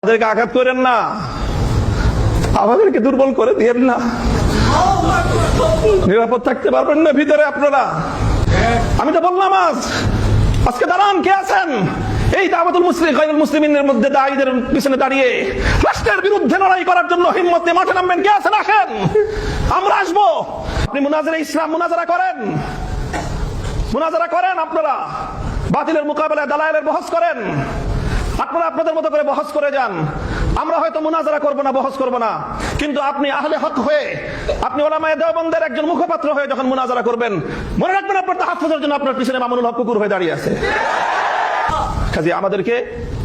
আমাদেরকে আঘাত করেন না, আমাদেরকে দুর্বল করে দিয়েন না। নিরাপদ থাকতে পারবেন না ভিতরে আপনারা। আমি তো বললাম আজকে দাঁড়ান, কে আছেন এই দাওয়াতুল মুসলিমিনের মধ্যে দায়ীদের পিছনে দাঁড়িয়ে রাষ্ট্রের বিরুদ্ধে লড়াই করার জন্য হিম্মত নিয়ে মাঠে নামবেন? কে আছেন? আসেন, আমরা আসবো। আপনি মুনাজারা ইসলাম মুনাজারা করেন, আপনারা বাতিলের মোকাবেলায় দালায়েলের বহস করেন, আপনারা আপনাদের মতো করে বহস করে যান। আমরা হয়তো মুনাজারা করব না, বহস করব না, কিন্তু আপনি আহলে হক হয়ে, আপনি উলামায়ে দেওবন্দের একজন মুখপাত্র হয়ে যখন মুনাজারা করবেন, মনে রাখবেন আপনার তাহাফুজের জন্য আপনার পিছনে মামুনুল হক কুকুর হয়ে দাঁড়িয়ে আছে। কাজে আমাদেরকে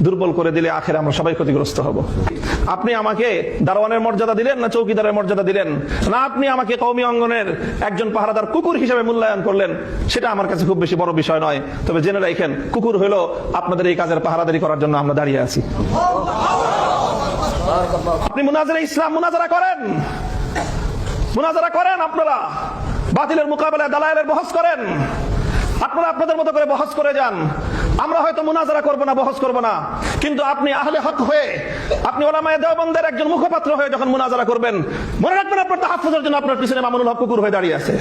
দুর্বল করে দিলে আখেরে আমরা সবাই ক্ষতিগ্রস্ত হব। আপনি আমাকে দারোয়ানের মর্যাদা দিলেন না চৌকিদারের মর্যাদা দিলেন, না আপনি আমাকে কওমি অঙ্গনের একজন পাহারাদার কুকুর হিসেবে মূল্যায়ন করলেন, সেটা আমার কাছে খুব বেশি বড় বিষয় নয়। তবে জেনে রাখেন, কুকুর হলো আপনাদের এই কাজের পাহারাদারি করার জন্য আমরা দাঁড়িয়ে আছি। আপনি মুনাজারা ইসলাম মুনাজারা করেন, আপনারা বাতিলের মোকাবেলায় দালায়েলের বহস করেন, আপনারা আপনাদের মতো করে বহস করে যান। আমরা হয়তো মুনাজারা করব না, বহস করব না, কিন্তু আপনি আহলে হক হয়ে, আপনি উলামায়ে দেওবন্দের একজন মুখপাত্র হয়ে যখন মুনাজারা করবেন, মনে রাখবেন আপনার তাহাফুজের জন্য আপনার পিছনে মামুনুল হক কুকুর হয়ে দাঁড়িয়ে আছে।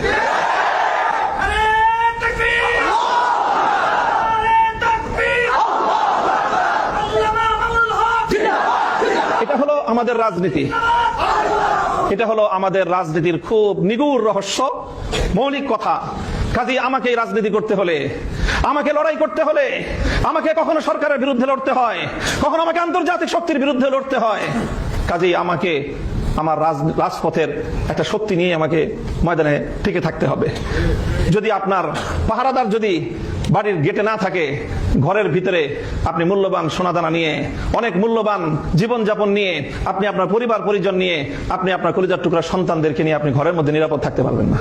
এটা হলো আমাদের রাজনীতি, এটা হলো আমাদের রাজনীতির খুব নিগুড় রহস্য, মৌলিক কথা। কাজেই আমাকে রাজনীতি করতে হলে, আমাকে লড়াই করতে হলে, আমাকে কখনো সরকারের বিরুদ্ধে লড়তে হয়, কখনো আমাকে আন্তর্জাতিক শক্তির বিরুদ্ধে লড়তে হয়। কাজেই আমাকে আমার রাজপথের একটা শক্তি নিয়ে আমাকে ময়দানে টিকে থাকতে হবে। যদি আপনার পাহারাদার যদি বাড়ির গেটে না থাকে, ঘরের ভিতরে আপনি মূল্যবান সোনাদানা নিয়ে, অনেক মূল্যবান জীবনযাপন নিয়ে, আপনি আপনার পরিবার পরিজন নিয়ে, আপনি আপনার কলিজার টুকরা সন্তানদেরকে নিয়ে আপনি ঘরের মধ্যে নিরাপদ থাকতে পারবেন না।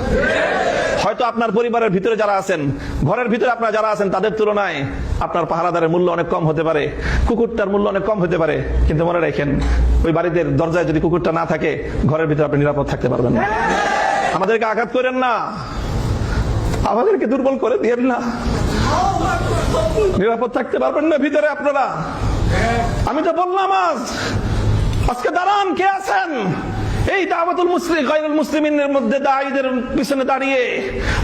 হয়তো আপনার পরিবারের ভিতরে যারা আছেন, ঘরের ভিতরে আপনারা যারা আছেন, তাদের তুলনায় আপনার পাহারাদারের মূল্য অনেক কম হতে পারে, কুকুরটার মূল্য অনেক কম হতে পারে, কিন্তু মনে রাখেন, ওই বাড়িতে দরজায় যদি কুকুরটা না থাকে, ঘরের ভিতরে আপনি নিরাপদ থাকতে পারবেন না। আমাদেরকে আঘাত করেন না, আমাদেরকে দুর্বল করে দিয়েন না। নিরাপদ থাকতে পারবেন না ভিতরে আপনারা। আমি তো বললাম আজকে দাঁড়ান, কে আছেন এই দাওয়াতুল মুসলিমিনের মধ্যে দায়ীদের পিছনে দাঁড়িয়ে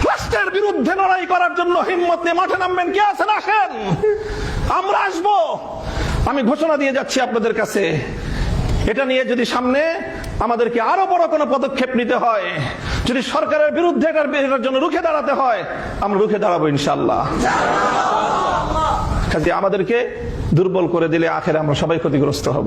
রাষ্ট্রের বিরুদ্ধে লড়াই করার জন্য হিম্মত নিয়ে মাঠে নামবেন? কে আছেন? আসেন, আমরা আসবো। আমি ঘোষণা দিয়ে যাচ্ছি আপনাদের কাছে, এটা নিয়ে যদি সামনে আমাদেরকে আরো বড় কোনো পদক্ষেপ নিতে হয়, যদি সরকারের বিরুদ্ধে এটার জন্য রুখে দাঁড়াতে হয়, আমরা রুখে দাঁড়াবো ইনশাআল্লাহ। কাজে আমাদেরকে দুর্বল করে দিলে আখেরে আমরা সবাই ক্ষতিগ্রস্ত হব।